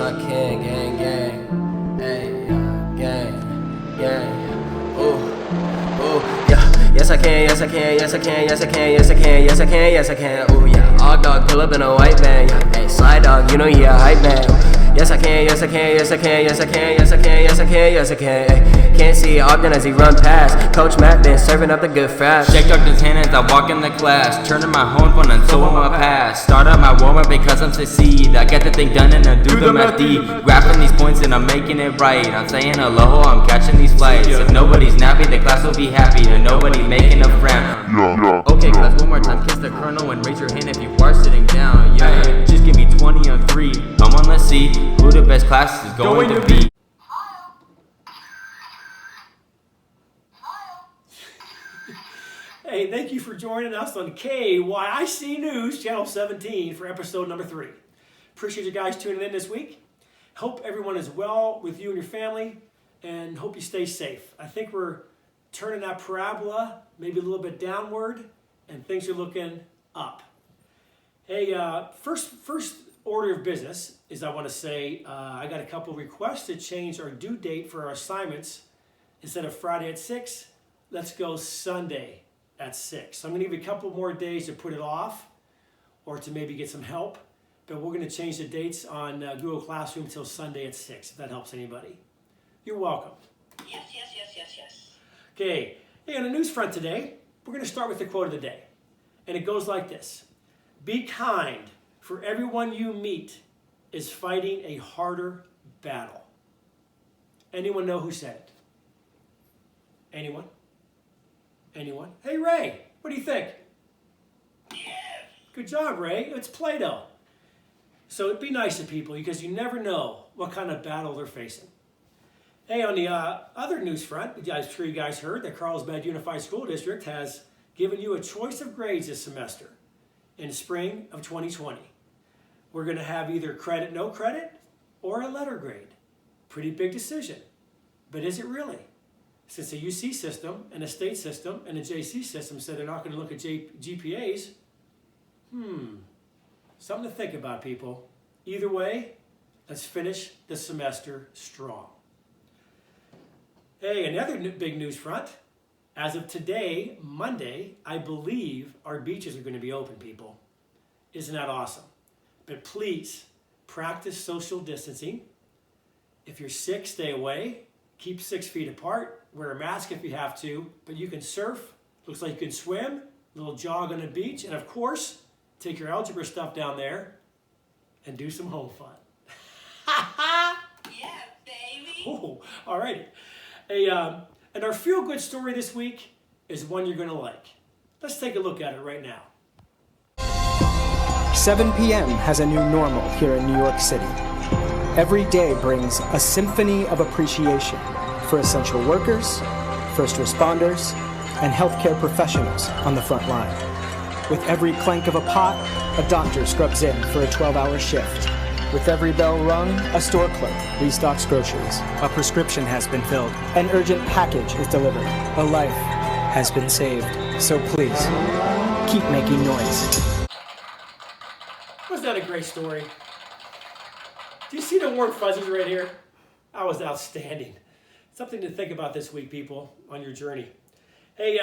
I can, gang, gang. Hey, gang, gang. Ooh, yeah. Yes, I can, yes, I can, yes, I can, yes, I can, yes, I can, yes, I can, yes, I can. Ooh, yeah. Og dog, pull up in a white van. Yeah. Hey, slide dog, you know he a hype man. Yes, I can, yes, I can, yes, I can, yes, I can, yes, I can, yes, I can, yes, I can. Ay, can't see Ogden as he run past. Coach Matt been serving up the good fraps. Shake Ogden's hand as I walk in the class, turning my home phone and sewing my past. Start up my warm up because I'm succeed. I get the thing done and I do them at D. Grabbing these points and I'm making it right. I'm saying hello, I'm catching these flights. If nobody's nappy, the class will be happy. And nobody making a friend. Okay, class, one more time. Kiss the colonel and raise your hand if you are sitting down. Yeah, just give me 20 on 3. Come on, let's see who the best class is going to be. Hey, thank you for joining us on KYIC News, Channel 17 for episode number 3. Appreciate you guys tuning in this week. Hope everyone is well with you and your family, and hope you stay safe. I think we're turning that parabola maybe a little bit downward, and things are looking up. Hey, first order of business is I want to say I got a couple of requests to change our due date for our assignments. Instead of Friday at 6, let's go Sunday at 6. So I'm going to give you a couple more days to put it off or to maybe get some help. But we're going to change the dates on Google Classroom until Sunday at 6, if that helps anybody. You're welcome. Yes. Okay, hey, on the news front today, we're going to start with the quote of the day. And it goes like this. Be kind, for everyone you meet is fighting a harder battle. Anyone know who said it? Anyone? Anyone? Hey, Ray, what do you think? Yes. Good job, Ray. It's Plato. So be nice to people because you never know what kind of battle they're facing. Hey, on the other news front, I'm sure you guys heard that Carlsbad Unified School District has given you a choice of grades this semester in spring of 2020. We're going to have either credit, no credit, or a letter grade. Pretty big decision. But is it really? Since the UC system and the state system and the JC system said they're not going to look at GPAs, something to think about, people. Either way, let's finish the semester strong. Hey, another big news front. As of today, Monday, I believe our beaches are going to be open, people. Isn't that awesome? But please, practice social distancing. If you're sick, stay away. Keep 6 feet apart. Wear a mask if you have to. But you can surf. Looks like you can swim. A little jog on the beach. And of course, take your algebra stuff down there and do some home fun. Yeah, baby. Oh, all righty. And our feel-good story this week is one you're going to like. Let's take a look at it right now. 7 p.m. has a new normal here in New York City. Every day brings a symphony of appreciation for essential workers, first responders, and healthcare professionals on the front line. With every clank of a pot, a doctor scrubs in for a 12-hour shift. With every bell rung, a store clerk restocks groceries. A prescription has been filled. An urgent package is delivered. A life has been saved. So please, keep making noise. Wasn't that a great story? Do you see the warm fuzzies right here? That was outstanding. Something to think about this week, people, on your journey. Hey,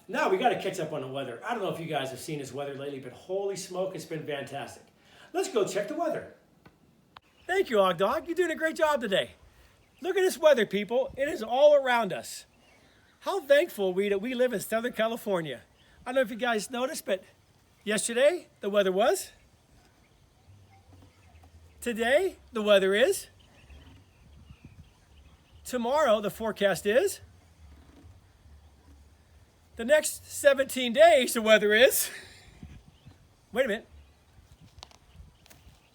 now we got to catch up on the weather. I don't know if you guys have seen this weather lately, but holy smoke, it's been fantastic. Let's go check the weather. Thank you, Og Dog. You're doing a great job today. Look at this weather, people. It is all around us. How thankful are we that we live in Southern California. I don't know if you guys noticed, but yesterday the weather was. Today the weather is. Tomorrow the forecast is. The next 17 days the weather is. Wait a minute.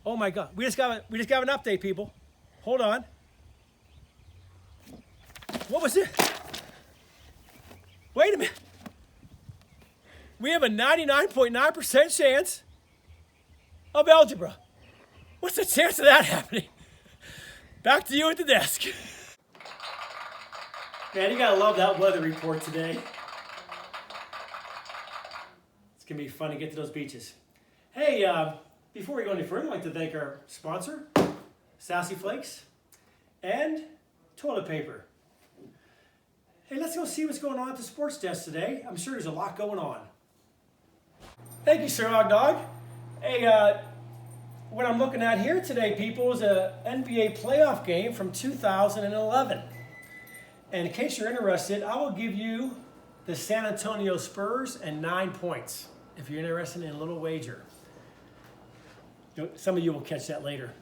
Oh my God, we just got an update, people. Hold on. What was it? Wait a minute. We have a 99.9% chance of algebra. What's the chance of that happening? Back to you at the desk. Man, you gotta love that weather report today. It's gonna be fun to get to those beaches. Hey, before we go any further, I'd like to thank our sponsor, Sassy Flakes, and toilet paper. Hey, let's go see what's going on at the sports desk today. I'm sure there's a lot going on. Thank you, Sir Dog. Hey, what I'm looking at here today, people, is an NBA playoff game from 2011. And in case you're interested, I will give you the San Antonio Spurs and 9 points if you're interested in a little wager. Some of you will catch that later.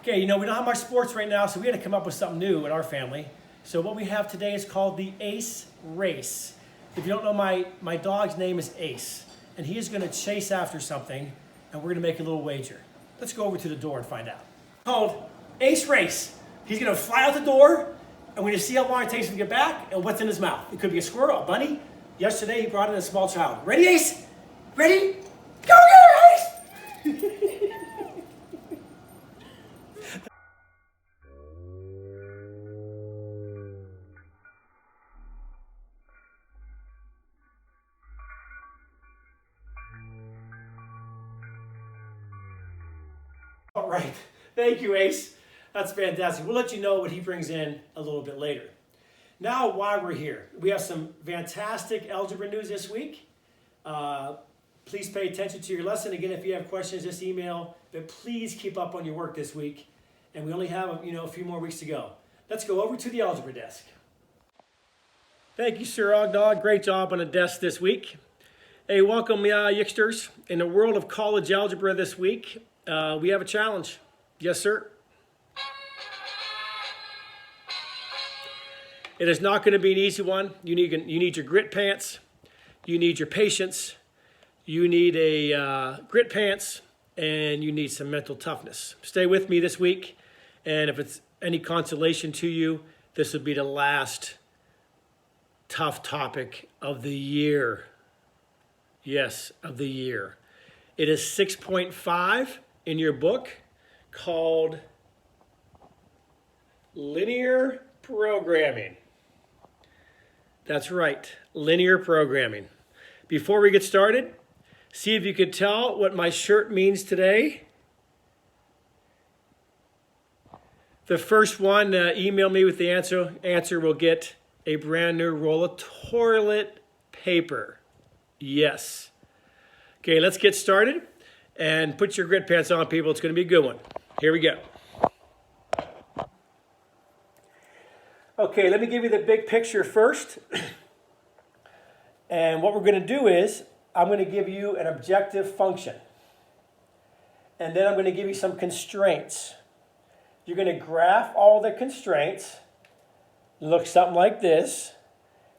Okay, we don't have much sports right now, so we had to come up with something new in our family. So what we have today is called the Ace Race. If you don't know, my dog's name is Ace, and he is going to chase after something, and we're going to make a little wager. Let's go over to the door and find out. Called Ace Race. He's going to fly out the door, and we're going to see how long it takes him to get back and what's in his mouth. It could be a squirrel, a bunny. Yesterday, he brought in a small child. Ready, Ace? Ready? Go get her, Ace! All right. Thank you, Ace. That's fantastic. We'll let you know what he brings in a little bit later. Now, why we're here, we have some fantastic algebra news this week. Please pay attention to your lesson. Again, if you have questions, just email. But please keep up on your work this week. And we only have a few more weeks to go. Let's go over to the algebra desk. Thank you, Sir Ogdog. Great job on the desk this week. Hey, welcome, Yicksters. In the world of college algebra this week, we have a challenge. Yes, sir. It is not going to be an easy one. You need your grit pants. You need your patience. You need a grit pants, and you need some mental toughness. Stay with me this week, and if it's any consolation to you, this will be the last tough topic of the year. Yes, of the year. It is 6.5 in your book called Linear Programming. That's right, linear programming. Before we get started, see if you could tell what my shirt means today. The first one, email me with the answer will get a brand new roll of toilet paper. Yes. Okay, let's get started. And put your grit pants on, people. It's going to be a good one. Here we go. Okay, let me give you the big picture first. And what we're going to do is, I'm going to give you an objective function. And then I'm going to give you some constraints. You're going to graph all the constraints. Look something like this.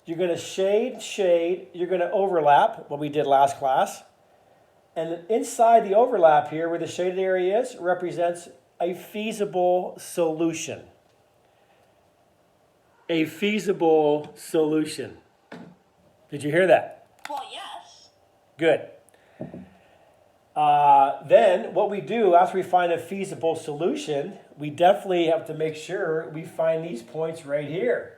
You're going to shade. You're going to overlap, what we did last class. And inside the overlap here, where the shaded area is, represents a feasible solution. A feasible solution. Did you hear that? Well, yes. Good. Then what we do after we find a feasible solution, we definitely have to make sure we find these points right here.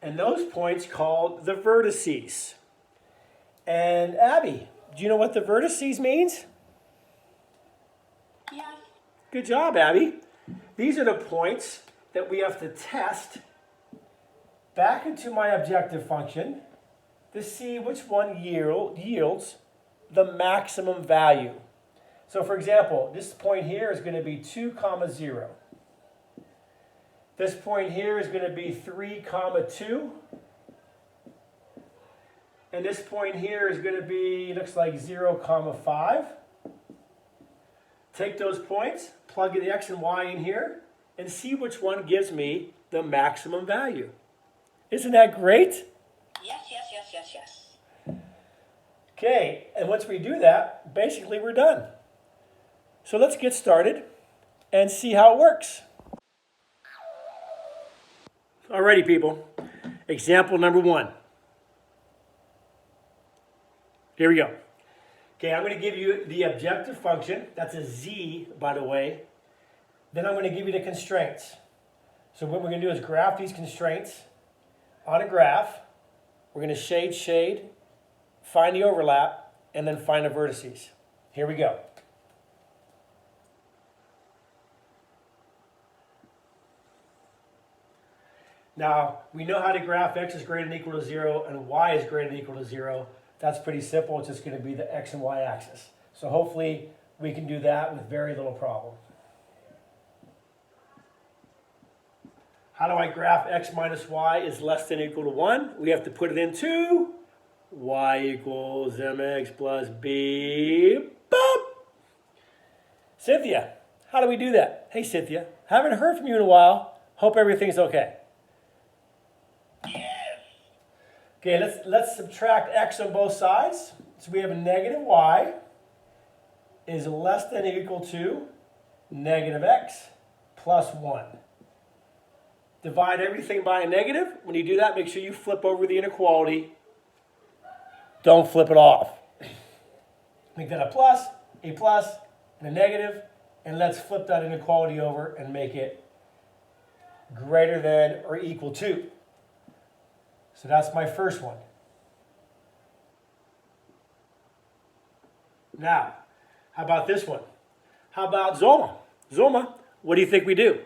And those points called the vertices. And Abby, do you know what the vertices means? Yes. Good job, Abby. These are the points that we have to test back into my objective function to see which one yields the maximum value. So for example, this point here is going to be 2, 0. This point here is going to be 3, 2. And this point here is going to be, looks like 0, 5. Take those points, plug the x and y in here, and see which one gives me the maximum value. Isn't that great? Yes. Okay, and once we do that, basically we're done. So let's get started and see how it works. Alrighty, people. Example number 1. Here we go. Okay, I'm going to give you the objective function. That's a z, by the way. Then I'm going to give you the constraints. So what we're going to do is graph these constraints on a graph. We're going to shade, find the overlap, and then find the vertices. Here we go. Now, we know how to graph x is greater than or equal to 0 and y is greater than or equal to 0. That's pretty simple. It's just going to be the x and y axis. So hopefully we can do that with very little problem. How do I graph x minus y is less than or equal to 1? We have to put it into y equals mx plus b. Boop. Cynthia, how do we do that? Hey, Cynthia, haven't heard from you in a while. Hope everything's okay. Okay, let's subtract x on both sides. So we have a negative y is less than or equal to negative x plus 1. Divide everything by a negative. When you do that, make sure you flip over the inequality. Don't flip it off. Make that a plus, and a negative, and let's flip that inequality over and make it greater than or equal to. So that's my first one. Now, how about this one? How about Zoma? Zoma, what do you think we do?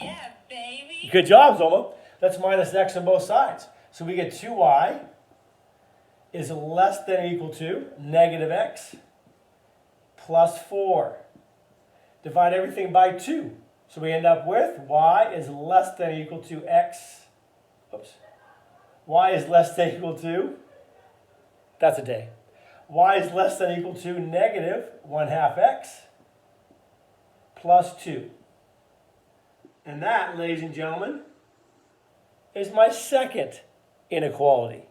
Yeah, baby. Good job, Zoma. Let's minus x on both sides. So we get 2y is less than or equal to negative x plus 4. Divide everything by 2. So we end up with y is less than or equal to x. Oops. Y is less than or equal to, that's a day. Y is less than or equal to negative 1/2 x plus 2. And that, ladies and gentlemen, is my second inequality.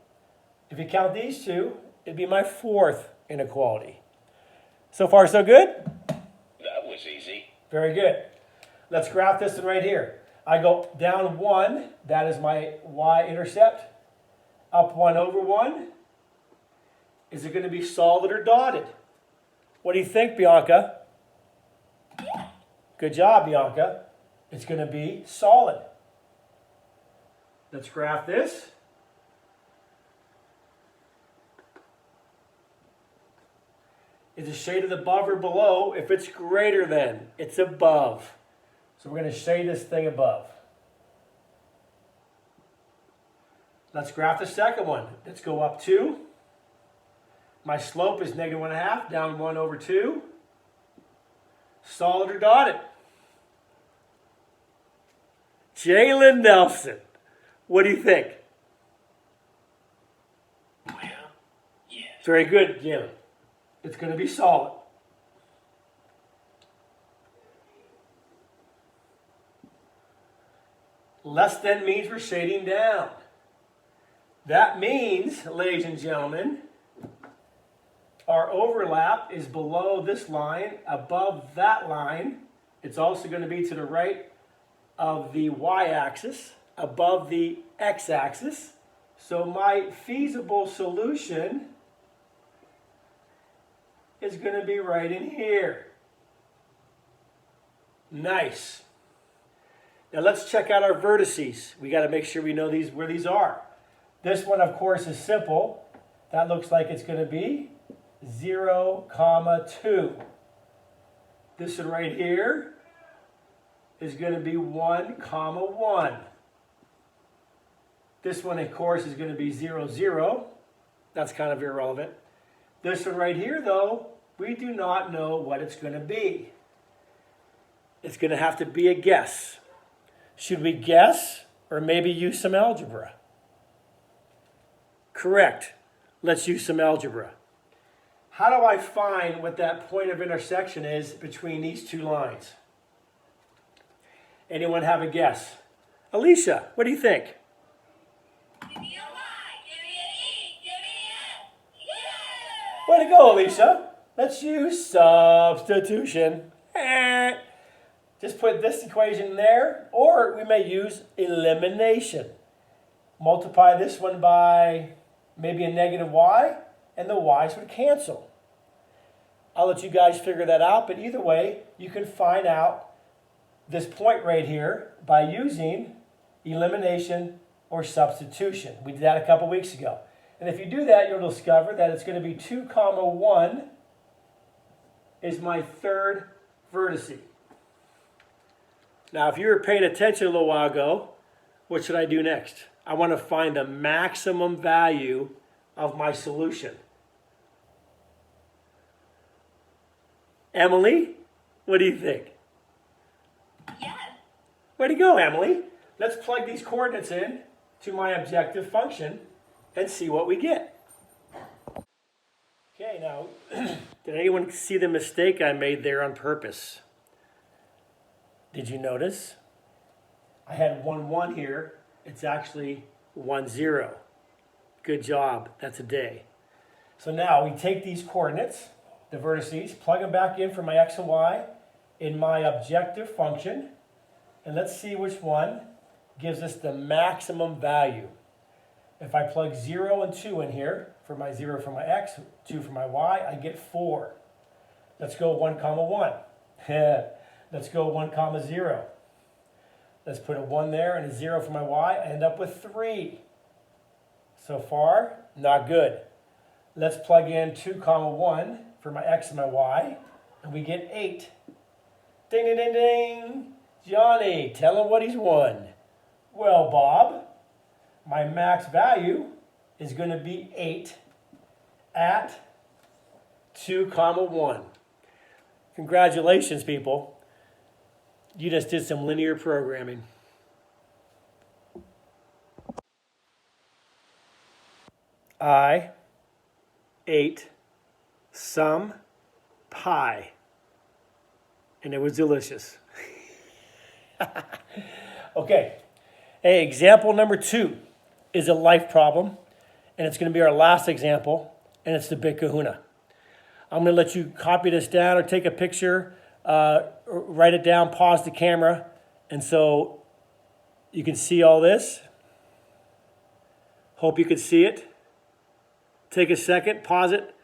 If you count these two, it'd be my fourth inequality. So far, so good? That was easy. Very good. Let's graph this one right here. I go down 1, that is my y-intercept. Up 1 over 1. Is it going to be solid or dotted? What do you think, Bianca? Good job, Bianca. It's going to be solid. Let's graph this. Is it shaded above or below? If it's greater than, it's above. So we're going to shade this thing above. Let's graph the second one. Let's go up 2. My slope is negative 1/2, down 1 over 2. Solid or dotted? Jalen Nelson, what do you think? Well, yes. Very good, Jalen. It's going to be solid. Less than means we're shading down. That means, ladies and gentlemen, our overlap is below this line, above that line. It's also going to be to the right of the y-axis, above the x-axis. So my feasible solution is going to be right in here. Nice. Now let's check out our vertices. We got to make sure we know where these are. This one, of course, is simple. That looks like it's going to be 0, 2. This one right here is going to be 1, 1. This one, of course, is going to be 0, 0. That's kind of irrelevant. This one right here, though, we do not know what it's going to be. It's going to have to be a guess. Should we guess or maybe use some algebra? Correct. Let's use some algebra. How do I find what that point of intersection is between these two lines? Anyone have a guess? Alicia, what do you think? Give me a Y, give me an E, give me an F. Way to go, Alicia. Let's use substitution. Just put this equation in there, or we may use elimination. Multiply this one by maybe a negative y, and the y's would cancel. I'll let you guys figure that out, but either way, you can find out this point right here by using elimination or substitution. We did that a couple weeks ago. And if you do that, you'll discover that it's going to be 2, 1 is my third vertice. Now, if you were paying attention a little while ago, what should I do next? I want to find the maximum value of my solution. Emily, what do you think? Yes. Way to go, Emily. Let's plug these coordinates in to my objective function and see what we get. Okay, now, did anyone see the mistake I made there on purpose? Did you notice? I had 1, 1 here. It's actually 1, 0. Good job. That's a day. So now we take these coordinates, the vertices, plug them back in for my x and y in my objective function, and let's see which one gives us the maximum value. If I plug 0 and 2 in here, for my 0 for my x, 2 for my y, I get 4. Let's go 1, 1. Let's go 1, 0. Let's put a 1 there and a 0 for my y. I end up with 3. So far, not good. Let's plug in 2, 1 for my x and my y, and we get 8. Ding, ding, ding, ding. Johnny, tell him what he's won. Well, Bob, my max value is going to be 8 at 2, 1. Congratulations, people. You just did some linear programming. I ate some pie, and it was delicious. Okay, hey, example number 2 is a life problem, and it's going to be our last example, and it's the Big Kahuna. I'm going to let you copy this down or take a picture, write it down, pause the camera, and so you can see all this. Hope you can see it. Take a second, pause it,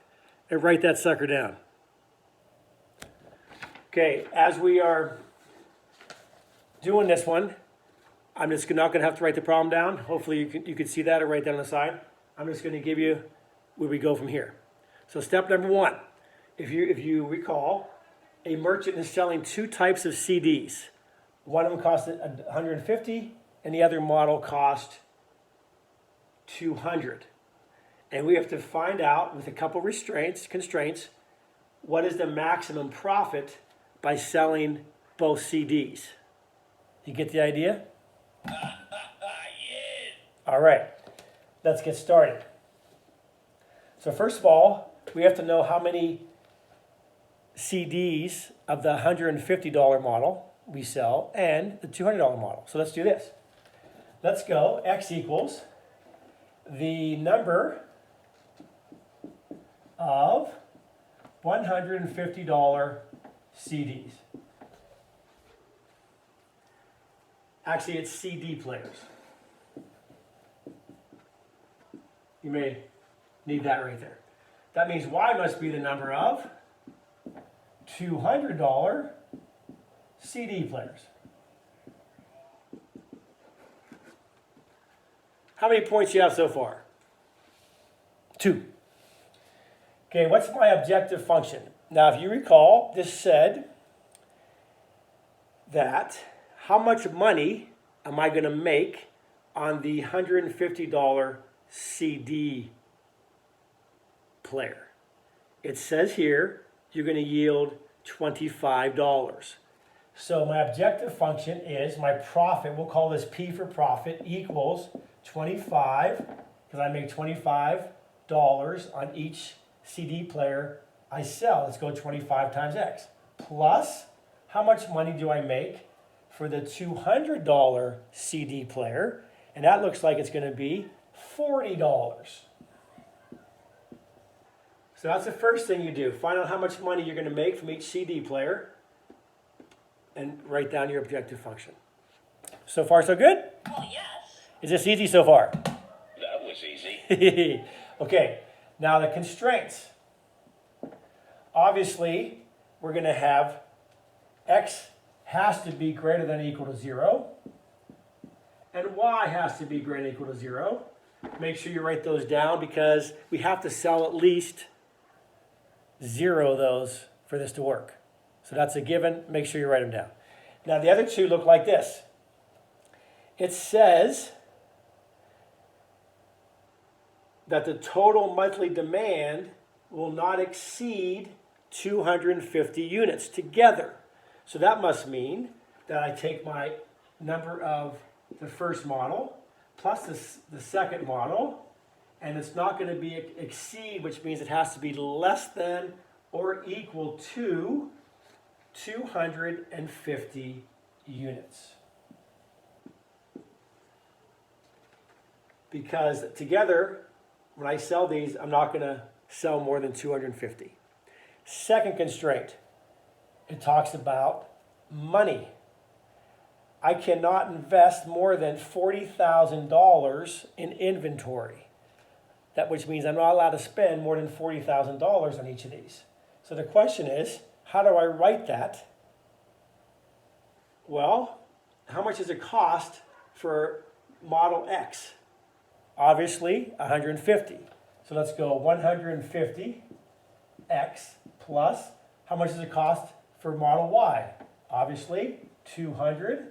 and write that sucker down. Okay, as we are doing this one, I'm just not going to have to write the problem down. Hopefully you can see that or write that on the side. I'm just going to give you where we go from here. So step number 1, if you recall, a merchant is selling 2 types of CDs. One of them cost $150 and the other model cost $200. And we have to find out with a couple constraints, what is the maximum profit by selling both CDs. You get the idea? Yes. All right, let's get started. So first of all, we have to know how many CDs of the $150 model we sell and the $200 model. So let's do this. Let's go, x equals the number of $150 CDs. Actually, it's CD players. You may need that right there. That means y must be the number of $200 CD players. How many points do you have so far? 2. Okay, what's my objective function? Now, if you recall, this said that how much money am I going to make on the $150 CD player? It says here you're going to yield $25. So my objective function is my profit, we'll call this P for profit, equals 25, because I make $25 on each CD player I sell. Let's go 25 times X. Plus, how much money do I make for the $200 CD player? And that looks like it's going to be $40. So that's the first thing you do. Find out how much money you're going to make from each CD player and write down your objective function. So far, so good? Oh, yes. Is this easy so far? That was easy. Okay, now the constraints. Obviously, we're going to have x has to be greater than or equal to 0, and y has to be greater than or equal to 0. Make sure you write those down because we have to sell at least 0 of those for this to work. So that's a given. Make sure you write them down. Now, the other two look like this. it says that the total monthly demand will not exceed 250 units together. So that must mean that I take my number of the first model plus the second model, and it's not going to be exceed, which means it has to be less than or equal to 250 units. Because together, when I sell these, I'm not going to sell more than 250. Second constraint, it talks about money. I cannot invest more than $40,000 in inventory. Which means I'm not allowed to spend more than $40,000 on each of these. So the question is, how do I write that? Well, how much does it cost for Model X? Obviously, 150. So let's go 150 X plus, how much does it cost for Model Y? Obviously, 200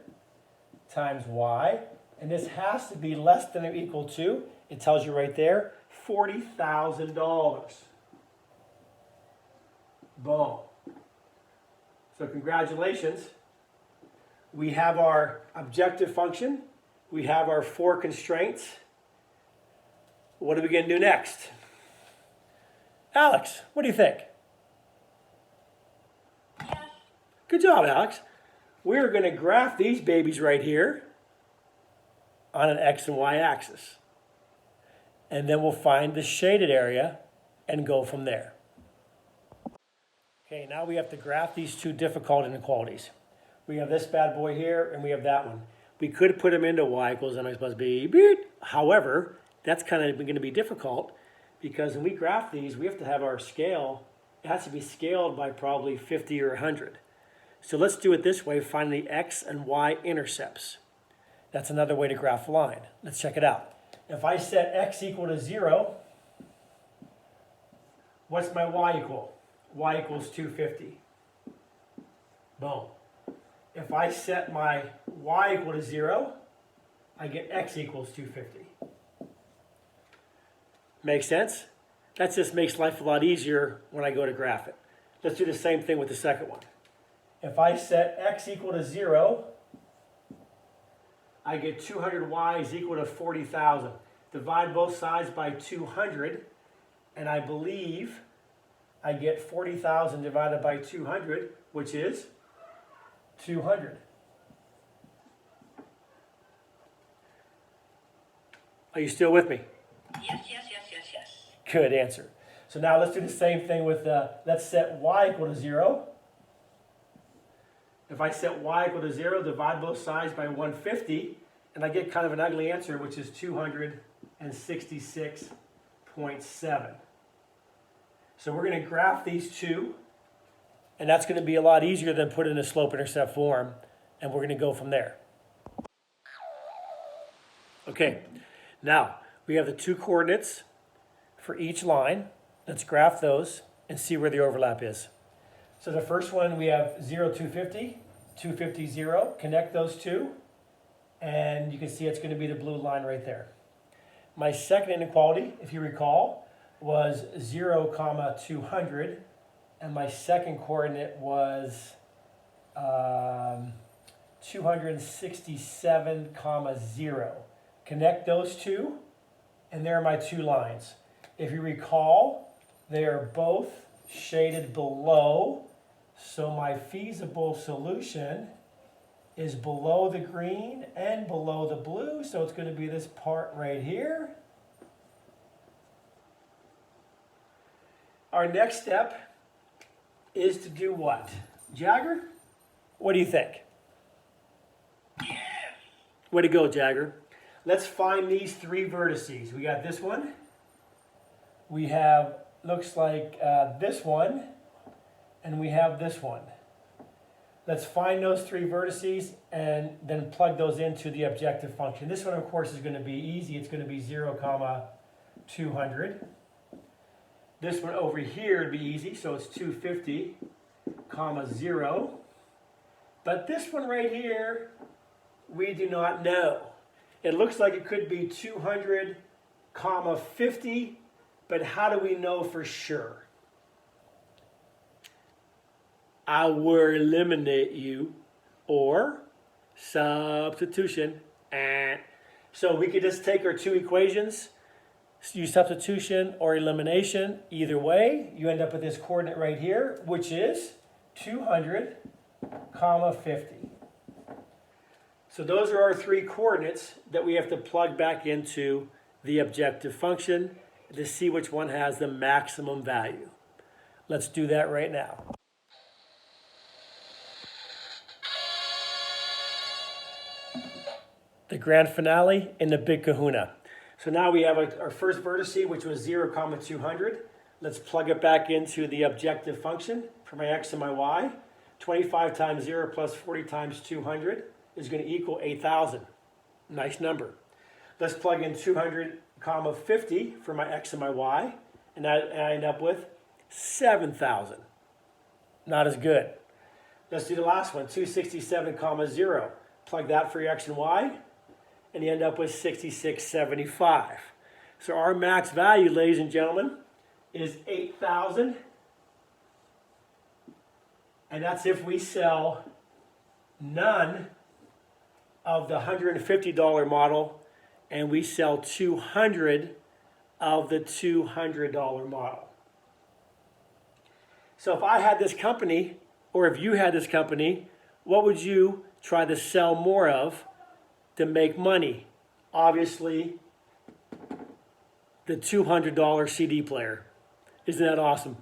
times Y. And this has to be less than or equal to, it tells you right there, $40,000. Boom. So congratulations. We have our objective function. We have our 4 constraints. What are we going to do next? Alex, what do you think? Yes. Good job, Alex. We're going to graph these babies right here on an X and Y axis. And then we'll find the shaded area and go from there. Okay, now we have to graph these two difficult inequalities. We have this bad boy here, and we have that one. We could put them into y equals mx plus b. Beep. However, that's kind of going to be difficult because when we graph these, we have to have our scale. It has to be scaled by probably 50 or 100. So let's do it this way, find the x and y intercepts. That's another way to graph a line. Let's check it out. If I set x equal to 0, what's my y equal? Y equals 250. Boom. If I set my y equal to 0, I get x equals 250. Make sense? That just makes life a lot easier when I go to graph it. Let's do the same thing with the second one. If I set x equal to 0, I get 200y is equal to 40,000. Divide both sides by 200, and I believe I get 40,000 divided by 200, which is 200. Are you still with me? Yes. Good answer. So now let's do the same thing with, let's set y equal to 0. If I set y equal to 0, divide both sides by 150, and I get kind of an ugly answer, which is 266.7. So we're going to graph these two, and that's going to be a lot easier than put in a slope-intercept form, and we're going to go from there. Okay, now we have the 2 coordinates for each line. Let's graph those and see where the overlap is. So the first one, we have 0, 250, 250, 0. Connect those two, and you can see it's going to be the blue line right there. My second inequality, if you recall, was 0, 200, and my second coordinate was 267, 0. Connect those two, and there are my 2 lines. If you recall, they are both shaded below, so my feasible solution is below the green and below the blue, so it's going to be this part right here. Our next step is to do what? Jagger? What do you think? Way to go, Jagger. Let's find these 3 vertices. We got this one. We have, looks like this one, and we have this one. Let's find those 3 vertices and then plug those into the objective function. This one, of course, is going to be easy. It's going to be 0, 200. This one over here would be easy, so it's 250, 0. But this one right here, we do not know. It looks like it could be 200, comma 50, but how do we know for sure? I will eliminate you, or substitution. So we could just take our two equations, use substitution or elimination. Either way, you end up with this coordinate right here, which is 200, comma 50. So those are our three coordinates that we have to plug back into the objective function to see which one has the maximum value. Let's do that right now. The grand finale in the big kahuna. So now we have our first vertice, which was 0, comma 200. Let's plug it back into the objective function for my x and my y. 25 times 0 plus 40 times 200 is going to equal 8,000. Nice number. Let's plug in 200, comma 50 for my x and my y, and I end up with 7,000. Not as good. Let's do the last one, 267, comma 0. Plug that for your x and y, and you end up with 6675. So our max value, ladies and gentlemen, is 8,000. And that's if we sell none of the $150 model and we sell 200 of the $200 model. So if I had this company, or if you had this company, what would you try to sell more of to make money? Obviously, the $200 CD player. Isn't that awesome?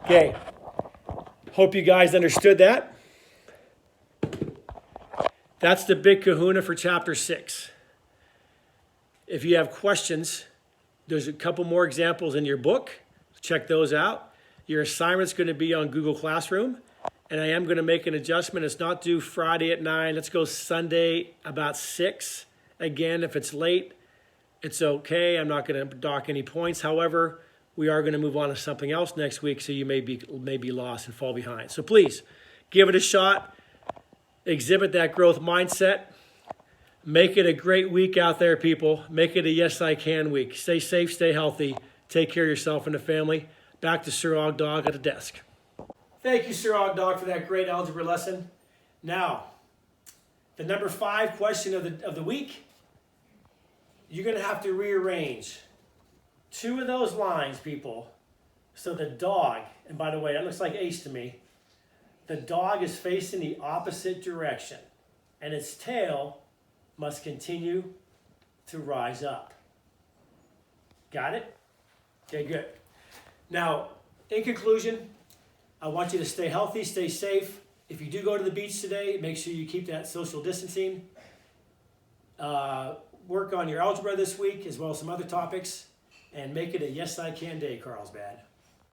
Okay, hope you guys understood that. That's the big kahuna for chapter 6. If you have questions, there's a couple more examples in your book. Check those out. Your assignment's going to be on Google Classroom. And I am going to make an adjustment. It's not due Friday at 9. Let's go Sunday about 6. Again, if it's late, it's okay. I'm not going to dock any points. However, we are going to move on to something else next week, so you may be lost and fall behind. So please, give it a shot. Exhibit that growth mindset. Make it a great week out there, people. Make it a yes, I can week. Stay safe, stay healthy. Take care of yourself and the family. Back to Sir Og Dog at the desk. Thank you, Sir Og Dog, for that great algebra lesson. Now, the number 5 question of the week, you're going to have to rearrange 2 of those lines, people. So the dog, and by the way, that looks like ace to me. The dog is facing the opposite direction, and its tail must continue to rise up. Got it? Okay, good. Now, in conclusion, I want you to stay healthy, stay safe. If you do go to the beach today, make sure you keep that social distancing. Work on your algebra this week, as well as some other topics, and make it a yes, I can day, Carlsbad.